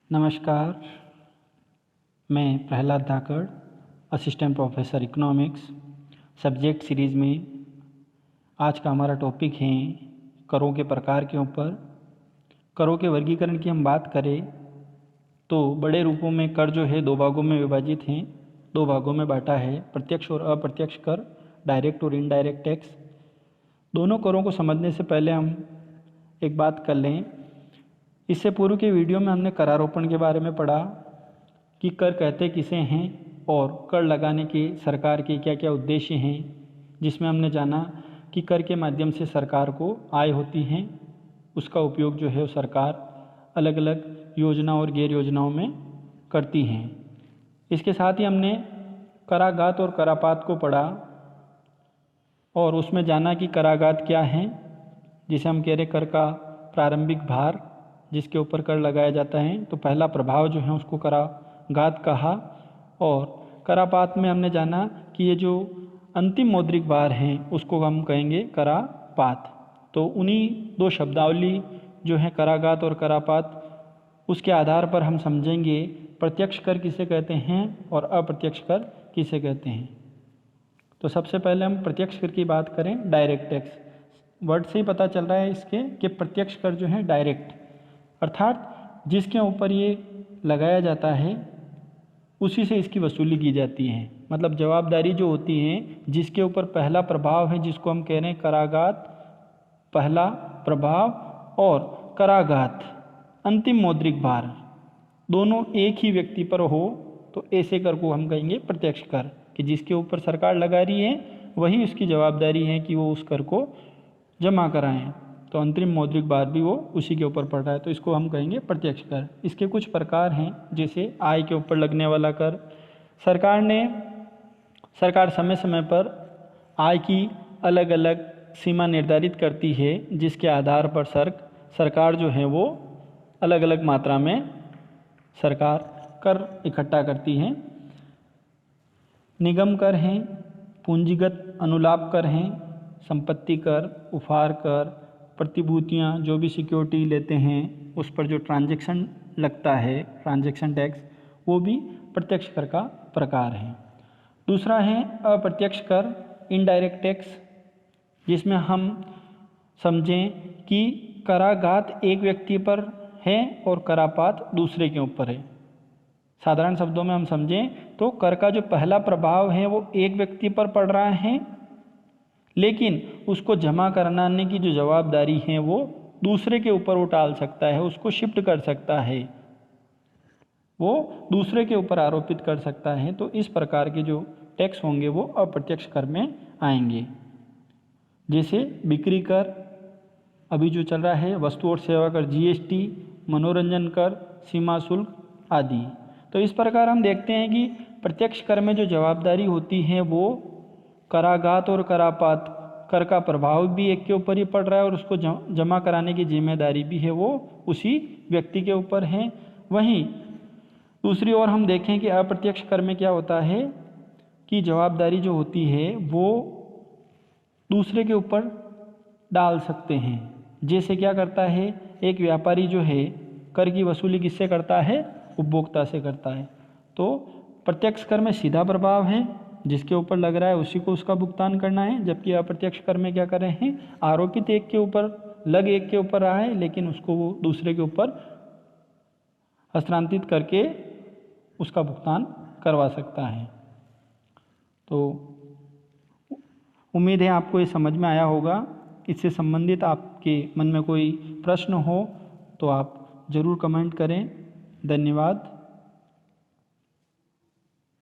नमस्कार, मैं Prahlad Dhakad, assistant professor economics. Subject series में आज का हमारा टॉपिक है करों के प्रकार के ऊपर। करों के वर्गीकरण की हम बात करें तो बड़े रूपों में कर जो है दो भागों में विभाजित हैं, दो भागों में बांटा है, प्रत्यक्ष और अप्रत्यक्ष कर, डायरेक्ट और इनडायरेक्ट टैक्स। दोनों करों को समझने से पहले हम एक बात कर लें। इससे पूर्व के वीडियो में हमने करारोपण के बारे में पढ़ा कि कर कहते किसे हैं और कर लगाने के सरकार के क्या क्या उद्देश्य हैं, जिसमें हमने जाना कि कर के माध्यम से सरकार को आय होती है। उसका उपयोग जो है वो सरकार अलग अलग योजना और गैर योजनाओं में करती हैं। इसके साथ ही हमने कराघात और करापात को पढ़ा और उसमें जाना कि कराघात क्या है, जिसे हम कह रहे कर का प्रारंभिक भार जिसके ऊपर कर लगाया जाता है। तो पहला प्रभाव जो है उसको कराघात कहा। और करापात में हमने जाना कि ये जो अंतिम मौद्रिक भार हैं उसको हम कहेंगे करापात। तो उन्हीं दो शब्दावली जो है कराघात और करापात, उसके आधार पर हम समझेंगे प्रत्यक्ष कर किसे कहते हैं और अप्रत्यक्ष कर किसे कहते हैं। तो सबसे पहले हम प्रत्यक्ष कर की बात करें, डायरेक्ट टैक्स। वर्ड से ही पता चल रहा है इसके कि प्रत्यक्ष कर जो है डायरेक्ट, अर्थात जिसके ऊपर ये लगाया जाता है उसी से इसकी वसूली की जाती है। मतलब जवाबदारी जो होती है, जिसके ऊपर पहला प्रभाव है, जिसको हम कह रहे हैं कराघात पहला प्रभाव और कराघात अंतिम मौद्रिक भार, दोनों एक ही व्यक्ति पर हो तो ऐसे कर को हम कहेंगे प्रत्यक्ष कर, कि जिसके ऊपर सरकार लगा रही है वही उसकी जवाबदारी है कि वो उस कर को जमा कराएं। तो अंतरिम मौद्रिक भार भी वो उसी के ऊपर पड़ रहा है, तो इसको हम कहेंगे प्रत्यक्ष कर। इसके कुछ प्रकार हैं, जैसे आय के ऊपर लगने वाला कर। सरकार समय समय पर आय की अलग अलग सीमा निर्धारित करती है, जिसके आधार पर सरकार जो है वो अलग अलग मात्रा में सरकार कर इकट्ठा करती है। निगम कर हैं, पूंजीगत अनुलाभ कर हैं, संपत्ति कर, उपहार कर, प्रतिभूतियाँ जो भी सिक्योरिटी लेते हैं उस पर जो ट्रांजैक्शन लगता है, ट्रांजैक्शन टैक्स, वो भी प्रत्यक्ष कर का प्रकार है। दूसरा है अप्रत्यक्ष कर, इनडायरेक्ट टैक्स, जिसमें हम समझें कि कराघात एक व्यक्ति पर है और करापात दूसरे के ऊपर है। साधारण शब्दों में हम समझें तो कर का जो पहला प्रभाव है वो एक व्यक्ति पर पड़ रहा है, लेकिन उसको जमा कराने की जो जवाबदारी है वो दूसरे के ऊपर वो टाल सकता है, उसको शिफ्ट कर सकता है, वो दूसरे के ऊपर आरोपित कर सकता है। तो इस प्रकार के जो टैक्स होंगे वो अप्रत्यक्ष कर में आएंगे। जैसे बिक्री कर अभी जो चल रहा है, वस्तु और सेवा कर जीएसटी, मनोरंजन कर, सीमा शुल्क आदि। तो इस प्रकार हम देखते हैं कि प्रत्यक्ष कर में जो जवाबदारी होती है वो कराघात और करापात कर का प्रभाव भी एक के ऊपर ही पड़ रहा है और उसको जमा कराने की जिम्मेदारी भी है वो उसी व्यक्ति के ऊपर है। वहीं दूसरी ओर हम देखें कि अप्रत्यक्ष कर में क्या होता है कि जवाबदारी जो होती है वो दूसरे के ऊपर डाल सकते हैं। जैसे क्या करता है, एक व्यापारी जो है कर की वसूली किससे करता है, उपभोक्ता से करता है। तो प्रत्यक्ष कर में सीधा प्रभाव है, जिसके ऊपर लग रहा है उसी को उसका भुगतान करना है, जबकि अप्रत्यक्ष कर में क्या कर रहे हैं, आरोपित एक के ऊपर रहा है, लेकिन उसको वो दूसरे के ऊपर हस्तांतरित करके उसका भुगतान करवा सकता है। तो उम्मीद है आपको ये समझ में आया होगा। इससे संबंधित आपके मन में कोई प्रश्न हो तो आप ज़रूर कमेंट करें। धन्यवाद।